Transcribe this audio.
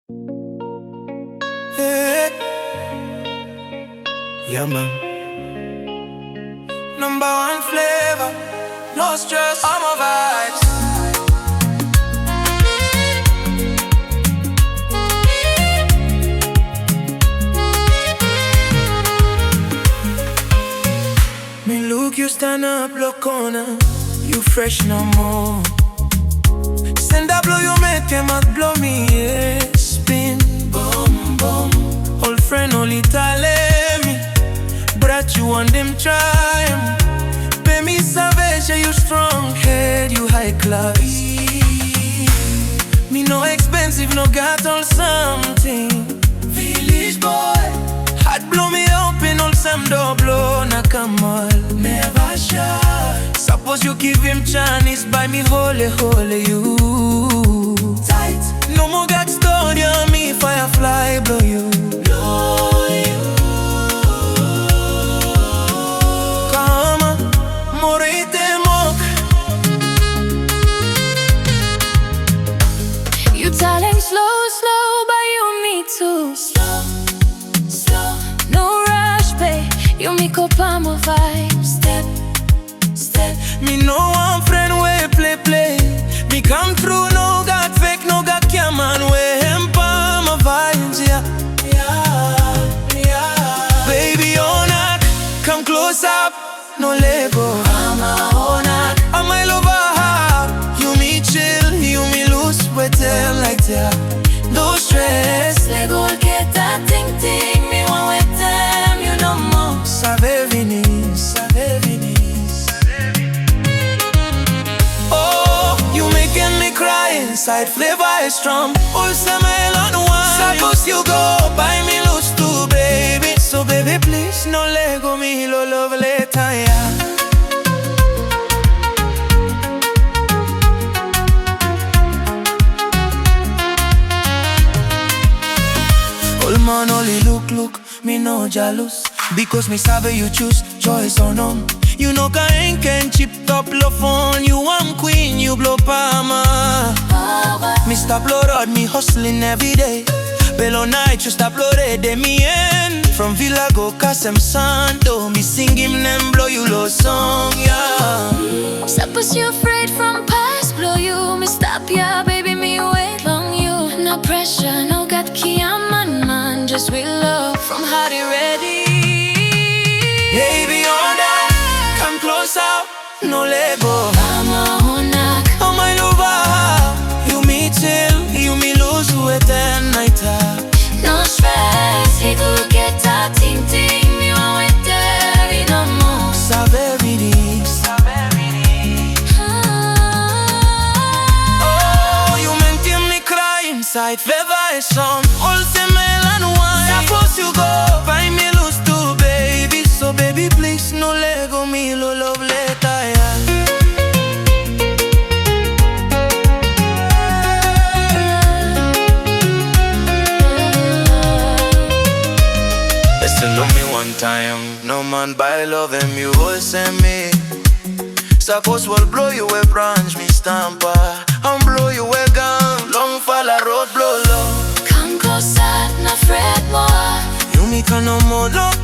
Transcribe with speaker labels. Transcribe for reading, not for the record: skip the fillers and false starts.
Speaker 1: Hey. Yeah, man. Number one flavor, no stress, Paama Vibes. Me look, you stand up, look on her. You fresh no more. Send a blow, you make him out blow me, yeah. Spin, boom, boom. Old friend only tell me, but you want them try. Pay me savage, you strong head, you high class. Me no expensive, no got all something. Village boy, hot blow me open, all some double, na kamal. Never shy. Suppose you give him chance, buy me holy, holy you. Tight. No more got story on me, firefly blow you. Blow you. Kama morite mok.
Speaker 2: You telling slow, slow, but you need to slow, slow. No rush, babe. You make up Paama Vibes. Step, step.
Speaker 1: Me no one friend way play, play. Me come through, no got fake, no got caman way. Him Paama Vibes, yeah, yeah, yeah. Baby, oh knock, come close up, no Lego. I'm my lover, you me chill, you me loose, we tell like that. No stress,
Speaker 2: Lego get that ting ting. Me want with them, you know more.
Speaker 1: Save Venice, save Venice. Oh, you making me cry inside, flavor is strong. Also my on wine. Suppose you go, buy me loose too, baby. So baby, please, no Lego me, lo love later, yeah. Old man only look, me no jealous. Because me sabe you choose, choice or none. You know can chip top love phone. You am queen, you blow Paama. Me stop blow rod, me hustling every day. Bello night, you stop blow red, me end. From Villa go Kasem Santo. Me sing him then blow you low song, yeah.
Speaker 2: Suppose you afraid from past blow you. Me stop ya, baby, me wait long you. No pressure, no got key, man. Just real love from Hardy ready.
Speaker 1: Baby, on that, come close up, no Lego.
Speaker 2: Paama honak.
Speaker 1: Oh my lover, you me chill, you me lose with the night.
Speaker 2: No stress, he go get that ting ting. Me want with them, you know more.
Speaker 1: Saverity, saverity. Oh, you make me cry inside, fever is on. All the melon wine. Suppose you go, buy me loose too, baby. So baby, please, no Lego me, lo love later, yeah. Listen to me one time, no man buy love and you will send me. Suppose we'll blow you a branch, me stamper. And blow you a gun, long fall a road blow low.
Speaker 2: Come closer, not afraid more.
Speaker 1: You me can no more look